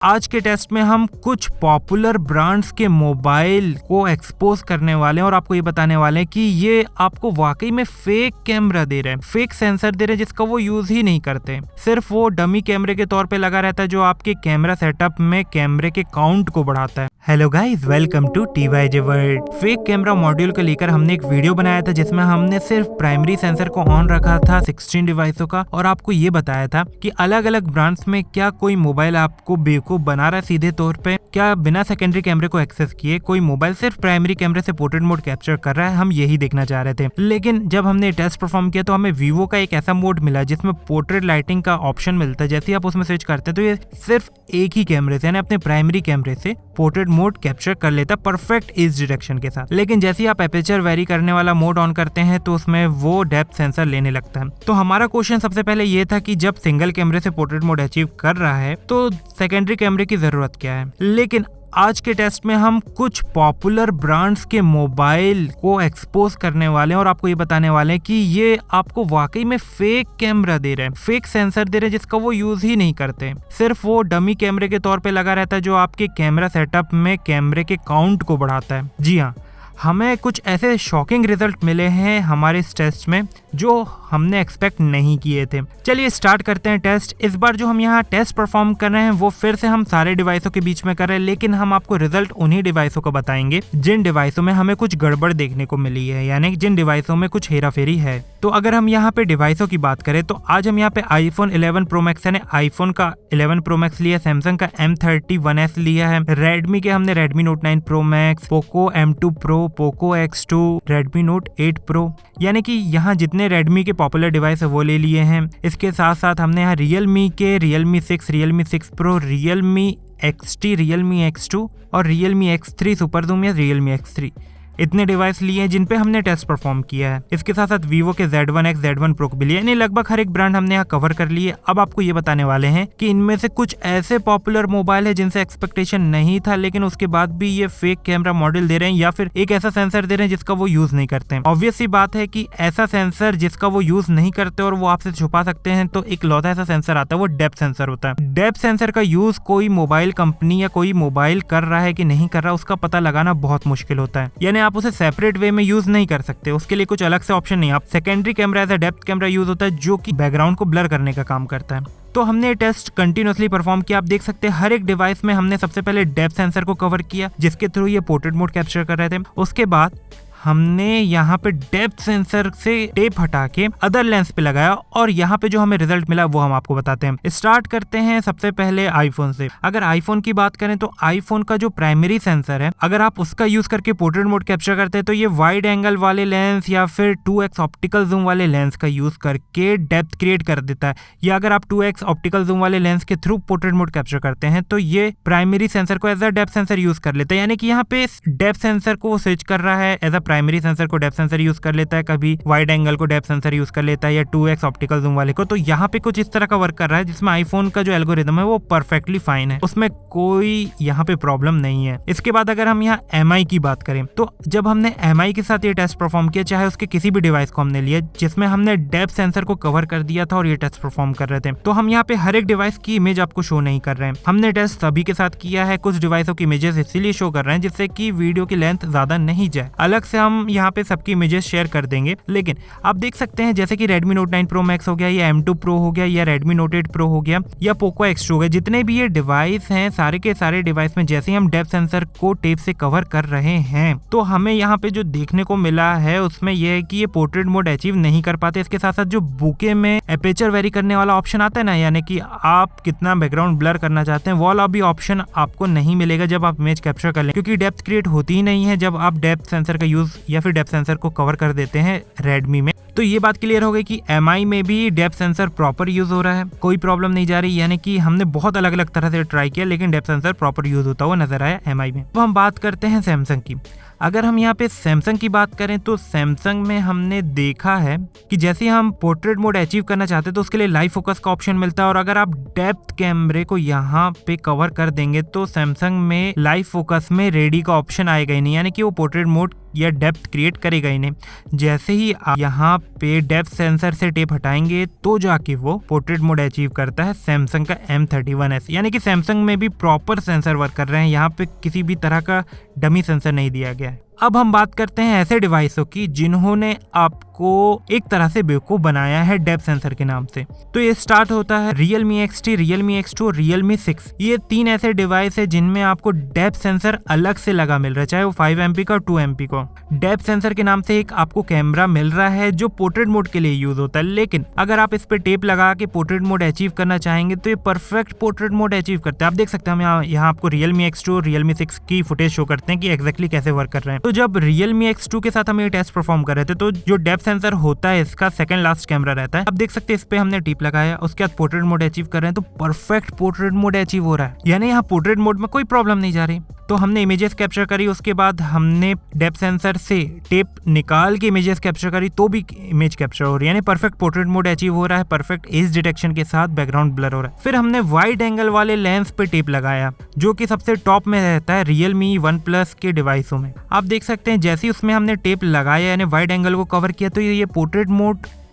आज के टेस्ट में हम कुछ पॉपुलर ब्रांड्स के मोबाइल को एक्सपोज करने वाले हैं और आपको ये बताने वाले हैं कि ये आपको वाकई में फेक कैमरा दे रहे हैं, फेक सेंसर दे रहे हैं जिसका वो यूज ही नहीं करते, सिर्फ वो डमी कैमरे के तौर पे लगा रहता है जो आपके कैमरा सेटअप में कैमरे के काउंट को बढ़ाता है। Hello guys, welcome to TYJ world. Fake camera module को लेकर हमने एक वीडियो बनाया था जिसमें हमने सिर्फ प्राइमरी सेंसर को ऑन रखा था 16 डिवाइसों का और आपको ये बताया था कि अलग अलग ब्रांड्स में क्या कोई मोबाइल आपको बेवकूफ बना रहा है सीधे तौर पे, क्या बिना सेकेंडरी कैमरे को एक्सेस किए कोई मोबाइल सिर्फ प्राइमरी कैमरे से पोर्ट्रेट मोड कैप्चर कर रहा है। हम यही देखना चाह रहे थे, लेकिन जब हमने टेस्ट परफॉर्म किया तो हमें वीवो का एक ऐसा मोड मिला जिसमें पोर्ट्रेट लाइटिंग का ऑप्शन मिलता है। जैसे ही आप उसमें स्विच करते हैं तो ये सिर्फ एक ही कैमरे से यानी अपने प्राइमरी कैमरे से पोर्ट्रेट मोड कैप्चर कर लेता है परफेक्ट इज डायरेक्शन के साथ। लेकिन जैसे ही आप एपर्चर वेरी करने वाला मोड ऑन करते हैं तो उसमें वो डेप्थ सेंसर लेने लगता है। तो हमारा क्वेश्चन सबसे पहले ये था कि जब सिंगल कैमरे से पोर्ट्रेट मोड अचीव कर रहा है तो सेकेंडरी कैमरे की जरूरत क्या है। लेकिन आज के टेस्ट में हम कुछ पॉपुलर ब्रांड्स के मोबाइल को एक्सपोज करने वाले हैं और आपको ये बताने वाले हैं कि ये आपको वाकई में फेक कैमरा दे रहे हैं, फेक सेंसर दे रहे हैं जिसका वो यूज ही नहीं करते, सिर्फ वो डमी कैमरे के तौर पे लगा रहता है जो आपके कैमरा सेटअप में कैमरे के काउंट को बढ़ाता है। जी हाँ, हमें कुछ ऐसे शॉकिंग रिजल्ट मिले हैं हमारे इस टेस्ट में जो हमने एक्सपेक्ट नहीं किए थे। चलिए स्टार्ट करते हैं टेस्ट। इस बार जो हम यहाँ टेस्ट परफॉर्म कर रहे हैं वो फिर से हम सारे डिवाइसों के बीच में कर रहे हैं, लेकिन हम आपको रिजल्ट उन्हीं डिवाइसों का बताएंगे जिन डिवाइसों में हमें कुछ गड़बड़ देखने को मिली है, यानी जिन डिवाइसों में कुछ हेराफेरी है। तो अगर हम यहाँ पे डिवाइसों की बात करें तो आज हम यहाँ पे iPhone 11 Pro Max यानी आईफोन का 11 Pro Max लिया, सैमसंग का M30 1S लिया है, रेडमी के हमने Redmi Note 9 Pro Max, Poco M2 Pro, Poco X2, Redmi Note 8 Pro, यानी कि यहाँ जितने रेडमी के पॉपुलर डिवाइस है वो ले लिए हैं। इसके साथ साथ हमने यहाँ Realme के Realme 6, Realme 6 Pro, Realme XT, Realme X2 और Realme X3 सुपर जूम या Realme X3 इतने डिवाइस लिए हैं जिन पे हमने टेस्ट परफॉर्म किया है। इसके साथ साथ वीवो के Z1X, Z1 Pro भी लिए, यानी लगभग हर एक ब्रांड हमने यहाँ कवर कर लिए। अब आपको ये बताने वाले हैं कि इनमें से कुछ ऐसे पॉपुलर मोबाइल है जिनसे एक्सपेक्टेशन नहीं था लेकिन उसके बाद भी ये फेक कैमरा मॉडल दे रहे हैं या फिर एक ऐसा सेंसर दे रहे हैं जिसका वो यूज नहीं करते हैं। ऑब्वियस सी बात है कि ऐसा सेंसर जिसका वो यूज नहीं करते और वो आपसे छुपा सकते हैं तो एक लौता ऐसा सेंसर आता है, वो डेप्थ सेंसर होता है। डेप्थ सेंसर का यूज कोई मोबाइल कंपनी या कोई मोबाइल कर रहा है कि नहीं कर रहा उसका पता लगाना बहुत मुश्किल होता है, यानी आप उसे सेपरेट वे में यूज नहीं कर सकते, उसके लिए कुछ अलग से ऑप्शन नहीं। आप secondary camera as a depth camera use होता है जो कि बैकग्राउंड को ब्लर करने का काम करता है। तो हमने टेस्ट कंटिन्यूअसली परफॉर्म किया। आप देख सकते हैं हर एक डिवाइस में हमने सबसे पहले डेप्थ सेंसर को कवर किया जिसके थ्रू ये पोर्ट्रेट मोड कैप्चर कर रहे थे। उसके बाद हमने यहाँ पे डेप्थ सेंसर से टेप हटा के अदर लेंस पे लगाया और यहाँ पे जो हमें रिजल्ट मिला वो हम आपको बताते हैं। स्टार्ट करते हैं सबसे पहले आईफोन से। अगर आईफोन की बात करें तो आईफोन का जो प्राइमरी सेंसर है अगर आप उसका यूज करके पोर्ट्रेट मोड कैप्चर करते हैं तो ये वाइड एंगल वाले लेंस या फिर 2x ऑप्टिकल जूम वाले लेंस का यूज करके डेप्थ क्रिएट कर देता है, या अगर आप 2x ऑप्टिकल जूम वाले लेंस के थ्रू पोर्ट्रेट मोड कैप्चर करते हैं तो ये प्राइमरी सेंसर को as a depth sensor use कर लेता है, यानी कि यहाँ पे डेप्थ सेंसर को स्विच कर रहा है एज अ प्राइमरी सेंसर को डेप्थ सेंसर यूज कर लेता है, कभी वाइड एंगल को डेप्थ सेंसर यूज कर लेता है या 2x ऑप्टिकल जूम वाले को। तो यहाँ पे कुछ इस तरह का वर्क कर रहा है जिसमें आईफोन का जो एल्गोरिथम है वो परफेक्टली फाइन है, उसमें कोई यहाँ पे प्रॉब्लम नहीं है। इसके बाद अगर हम यहाँ MI की बात करें तो जब हमने MI के साथ ये टेस्ट परफॉर्म किया, चाहे उसके किसी भी डिवाइस को हमने लिया जिसमें हमने डेप्थ सेंसर को कवर कर दिया था और ये टेस्ट परफॉर्म कर रहे थे, तो हम यहाँ पे हर एक डिवाइस की इमेज आपको शो नहीं कर रहे हैं। हमने टेस्ट सभी के साथ किया है, कुछ डिवाइसों की इमेजेस इसीलिए शो कर रहे हैं जिससे कि वीडियो की लेंथ ज्यादा नहीं जाए। अलग से हम यहाँ पे सबकी इमेजेस शेयर कर देंगे, लेकिन आप देख सकते हैं जैसे कि Redmi Note 9 Pro Max हो गया या M2 Pro हो गया या Redmi Note 8 Pro हो गया या Poco X2 हो गया, जितने भी ये डिवाइस हैं सारे के सारे डिवाइस में जैसे ही हम डेप्थ सेंसर को टेप से कवर कर रहे हैं तो हमें यहाँ पे जो देखने को मिला है उसमें यह है कि ये पोर्ट्रेट मोड अचीव नहीं कर पाते। इसके साथ साथ जो बुके में एपर्चर वेरी करने वाला ऑप्शन आता है ना, यानी कि आप कितना बैकग्राउंड ब्लर करना चाहते हैं, वो वाला भी ऑप्शन आपको नहीं मिलेगा जब आप इमेज कैप्चर कर लें, क्योंकि डेप्थ क्रिएट होती ही नहीं है जब आप डेप्थ सेंसर का यूज या फिर डेप्थ सेंसर को कवर कर देते हैं रेडमी में। तो ये बात क्लियर हो गई कि MI में भी डेप्थ सेंसर प्रॉपर यूज हो रहा है, कोई प्रॉब्लम नहीं जा रही, यानी कि हमने बहुत अलग अलग तरह से ट्राई किया लेकिन डेप्थ सेंसर प्रॉपर यूज होता हुआ नजर आया MI में। तो हम बात करते हैं सैमसंग की। अगर हम यहाँ पे सैमसंग की बात करें तो सैमसंग में हमने देखा है कि जैसे हम पोर्ट्रेट मोड अचीव करना चाहते हैं तो उसके लिए लाइव फोकस का ऑप्शन मिलता है, और अगर आप डेप्थ कैमरे को यहाँ पे कवर कर देंगे तो सैमसंग में लाइव फोकस में रेडी का ऑप्शन आएगा ही नहीं, यानी कि वो पोर्ट्रेट मोड या डेप्थ क्रिएट करेगा ही नहीं। जैसे ही आप यहाँ पे डेप्थ सेंसर से टेप हटाएंगे तो जाके वो पोर्ट्रेट मोड अचीव करता है सैमसंग का M31s, यानी कि सैमसंग में भी प्रॉपर सेंसर वर्क कर रहे हैं, यहाँ पे किसी भी तरह का डमी सेंसर नहीं दिया गया है। अब हम बात करते हैं ऐसे डिवाइसों की जिन्होंने आपको एक तरह से बेवकूफ बनाया है डेप्थ सेंसर के नाम से। तो ये स्टार्ट होता है Realme X3, Realme X2 और Realme 6। ये 3 ऐसे डिवाइस है जिनमें आपको डेप्थ सेंसर अलग से लगा मिल रहा है, चाहे वो 5 MP का 2 MP का। डेप्थ सेंसर के नाम से एक आपको कैमरा मिल रहा है जो पोर्ट्रेट मोड के लिए यूज होता है, लेकिन अगर आप इस पे टेप लगा के पोर्ट्रेट मोड अचीव करना चाहेंगे तो ये परफेक्ट पोर्ट्रेट मोड अचीव करते हैं। आप देख सकते हैं हम यहाँ आपको Realme X2 और Realme 6 की फुटेज शो करते हैं कि एग्जैक्टली कैसे वर्क कर रहे हैं। तो जब Realme X2 के साथ हम ये टेस्ट परफॉर्म कर रहे थे तो जो डेप्थ सेंसर होता है इसका सेकंड लास्ट कैमरा रहता है। आप देख सकते हैं इस पे हमने टिप लगाया, उसके बाद पोर्ट्रेट मोड अचीव कर रहे हैं तो परफेक्ट पोर्ट्रेट मोड अचीव हो रहा है, यानी यहाँ पोर्ट्रेट मोड में कोई प्रॉब्लम नहीं जा रही। तो हमने इमेजेस कैप्चर करी, उसके बाद हमने डेप्थ सेंसर से टेप निकाल के इमेजेस कैप्चर करी तो भी इमेज कैप्चर हो रही है, यानी परफेक्ट पोर्ट्रेट मोड अचीव हो रहा है, परफेक्ट एज डिटेक्शन के साथ बैकग्राउंड ब्लर हो रहा है। फिर हमने वाइड एंगल वाले लेंस पे टेप लगाया जो कि सबसे टॉप में रहता है Realme OnePlus के डिवाइसों में। आप देख सकते हैं जैसे ही उसमें हमने टेप लगाया यानी वाइड एंगल को कवर किया तो ये पोर्ट्रेट मोड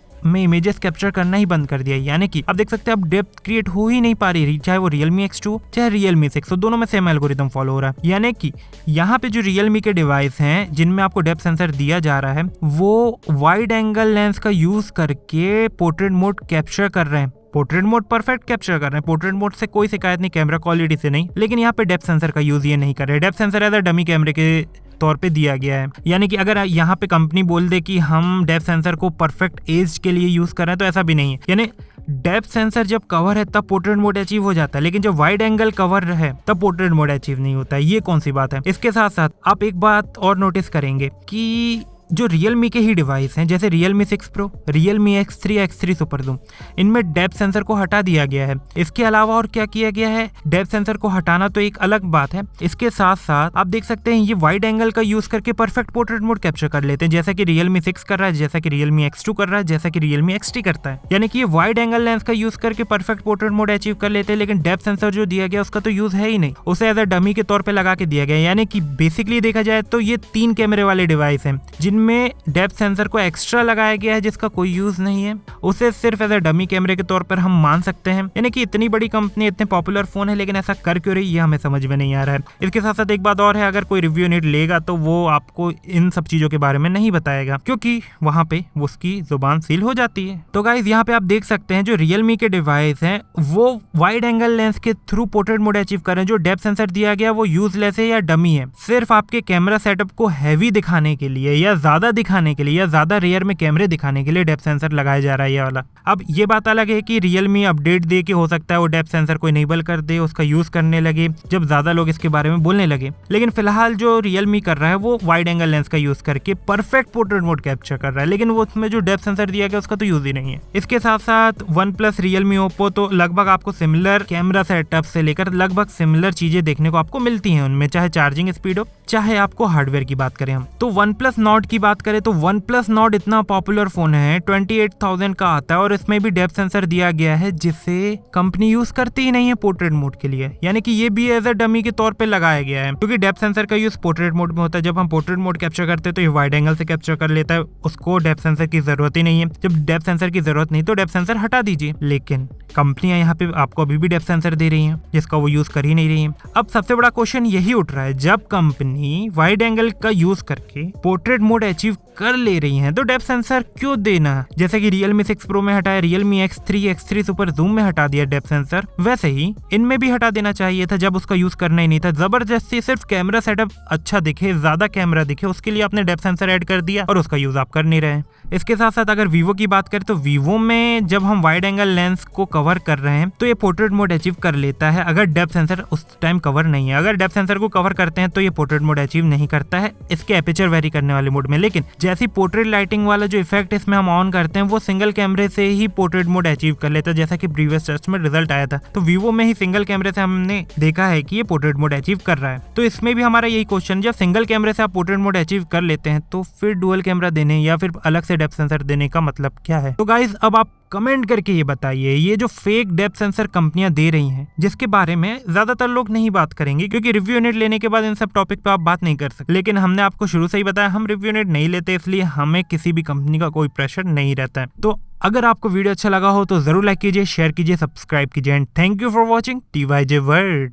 में इमेजेस कैप्चर करना ही बंद कर दिया, यानी कि आप देख सकते हैं अब डेप्थ क्रिएट हो ही नहीं पा रही, चाहे वो Realme X2 चाहे Realme 6, तो दोनों में सेम एल्गोरिथम फॉलो हो रहा है। यानी कि यहाँ पे जो Realme के डिवाइस हैं जिनमें आपको डेप्थ सेंसर दिया जा रहा है वो वाइड एंगल लेंस का यूज करके पोर्ट्रेट मोड कैप्चर कर रहे हैं, पोर्ट्रेट मोड परफेक्ट कैप्चर कर रहे हैं, पोर्ट्रेट मोड से कोई शिकायत नहीं, कैमरा क्वालिटी से नहीं, लेकिन यहाँ पे डेप्थ सेंसर का यूज ये नहीं कर रहे। Depth sensor as a dummy कैमरे के तौर पे दिया गया है, यानी कि अगर यहाँ पे कंपनी बोल दे कि हम डेप्थ सेंसर को परफेक्ट एज के लिए यूज कर रहे हैं तो ऐसा भी नहीं है, यानी डेप्थ सेंसर जब कवर है तब पोर्ट्रेट मोड अचीव हो जाता है, लेकिन जब वाइड एंगल कवर है तब पोर्ट्रेट मोड अचीव नहीं होता है। ये कौन सी बात है। इसके साथ साथ आप एक बात और नोटिस करेंगे कि जो Realme के ही डिवाइस हैं जैसे Realme 6 Pro, Realme X3, X3 Super Zoom, इनमें डेप्थ सेंसर को हटा दिया गया है। इसके अलावा और क्या किया गया है, डेप्थ सेंसर को हटाना तो एक अलग बात है, इसके साथ साथ आप देख सकते हैं ये वाइड एंगल का यूज करके परफेक्ट पोर्ट्रेट मोड कैप्चर कर लेते हैं, जैसा कि Realme 6 कर रहा है, जैसा कि Realme X2 कर रहा है, जैसा कि Realme X3 करता है। यानी कि ये वाइड एंगल लेंस का यूज करके परफेक्ट पोर्ट्रेट मोड अचीव कर लेते हैं, लेकिन डेप्थ सेंसर जो दिया गया उसका तो यूज है ही नहीं, उसे एज अ डमी के तौर पर लगा के दिया गया। यानी कि बेसिकली देखा जाए तो ये 3 कैमरे वाले डिवाइस है जिनमें डेप्थ सेंसर को एक्स्ट्रा लगाया गया है जिसका कोई यूज नहीं है, उसे सिर्फ एज अ डमी कैमरे के तौर पर हम मान सकते हैं। यानी कि इतनी बड़ी कंपनी, इतने पॉपुलर फोन है, लेकिन ऐसा कर क्यों रही ये हमें समझ में नहीं आ रहा है। इसके साथ साथ एक बात और है, अगर कोई रिव्यू यूनिट लेगा तो वो आपको इन सब चीजों के बारे में नहीं बताएगा क्योंकि वहां पे उसकी जुबान सील हो जाती है। तो गाइस यहाँ पे आप देख सकते हैं जो Realme के डिवाइस हैं वो वाइड एंगल लेंस के थ्रू पोर्ट्रेट मोड अचीव कर रहे हैं। जो डेप्थ सेंसर दिया गया वो यूजलेस है या डमी है, सिर्फ आपके कैमरा सेटअप को हैवी दिखाने के लिए या ज्यादा दिखाने के लिए या ज्यादा रेयर में कैमरे दिखाने के लिए डेप्थ सेंसर लगाया जा रहा है ये वाला। अब ये बात अलग है कि Realme अपडेट दे के हो सकता है वो डेप्थ सेंसर को इनेबल कर दे, उसका यूज करने लगे जब ज्यादा लोग इसके बारे में बोलने लगे, लेकिन फिलहाल जो Realme कर रहा है वो वाइड एंगल लेंस का यूज करके परफेक्ट पोर्ट्रेट मोड कैप्चर कर रहा है, लेकिन वो उसमें जो डेप्थ सेंसर दिया गया उसका तो यूज ही नहीं है। इसके साथ साथ OnePlus, Realme, Oppo तो लगभग आपको सिमिलर कैमरा सेटअप से लेकर लगभग सिमिलर चीजें देखने को आपको मिलती हैं उनमें, चाहे चार्जिंग स्पीड हो चाहे आपको हार्डवेयर की बात करें हम। तो OnePlus Nord की बात करें तो OnePlus Nord इतना पॉपुलर फोन है, 28,000 का आता है और इसमें भी डेप्थ सेंसर दिया गया है जिसे कंपनी यूज करती ही नहीं है पोर्ट्रेट मोड के लिए, यानी कि ये भी एज अ डमी के तौर पे लगाया गया है क्योंकि डेप्थ सेंसर का यूज पोर्ट्रेट मोड में होता है। जब हम पोर्ट्रेट मोड कैप्चर करते हैं तो ये वाइड एंगल से कैप्चर कर लेता है, उसको डेप्थ सेंसर की जरूरत ही नहीं है। जब डेप्थ सेंसर की जरूरत नहीं तो डेप्थ सेंसर हटा दीजिए, लेकिन कंपनियां यहाँ पे आपको अभी भी डेप्थ सेंसर दे रही हैं जिसका वो यूज कर ही नहीं रही है। अब सबसे बड़ा क्वेश्चन यही उठ रहा है, जब कंपनी वाइड एंगल का यूज करके पोर्ट्रेट मोड अचीव कर ले रही हैं तो डेप्थ सेंसर क्यों देना। जैसे कि Realme 6 Pro में हटाया, Realme X3, X3 Super Zoom में हटा दिया डेप्थ सेंसर, वैसे ही इनमें भी हटा देना चाहिए था जब उसका यूज करना ही नहीं था। जबरदस्ती सिर्फ कैमरा सेटअप अच्छा दिखे, ज्यादा कैमरा दिखे, उसके लिए आपने डेप्थ सेंसर ऐड कर दिया और उसका यूज आप कर नहीं रहे। इसके साथ साथ अगर Vivo की बात करें तो Vivo में जब हम वाइड एंगल लेंस को कवर कर रहे हैं तो ये पोर्ट्रेट मोड अचीव कर लेता है अगर डेप्थ सेंसर उस टाइम कवर नहीं है। अगर डेप्थ सेंसर को कवर करते हैं तो ये पोर्ट्रेट मोड अचीव नहीं करता है इसके एपर्चर वेरी करने वाले मोड में, लेकिन जैसी पोर्ट्रेट लाइटिंग वाला जो इफेक्ट इसमें हम ऑन करते हैं वो सिंगल कैमरे से ही पोर्ट्रेट मोड अचीव कर लेता है, जैसा कि प्रीवियस टेस्ट में रिजल्ट आया था। तो वीवो में ही सिंगल कैमरे से हमने देखा है कि ये पोर्ट्रेट मोड अचीव कर रहा है। तो इसमें भी हमारा यही क्वेश्चन, जब सिंगल कैमरे से आप पोर्ट्रेट मोड अचीव कर लेते हैं तो फिर डुअल कैमरा देने या फिर अलग से डेप्थ सेंसर देने का मतलब क्या है? तो गाइस अब आप कमेंट करके ये बताइए, ये जो फेक डेप्थ सेंसर कंपनियां दे रही हैं जिसके बारे में ज्यादातर लोग नहीं बात करेंगे क्योंकि रिव्यू यूनिट लेने के बाद इन सब टॉपिक पे आप बात नहीं कर सकते, लेकिन हमने आपको शुरू से ही बताया हम रिव्यू यूनिट नहीं लेते, इसलिए हमें किसी भी कंपनी का कोई प्रेशर नहीं रहता है। तो अगर आपको वीडियो अच्छा लगा हो तो जरूर लाइक कीजिए, शेयर कीजिए, सब्सक्राइब कीजिए and thank you for watching TYJ world.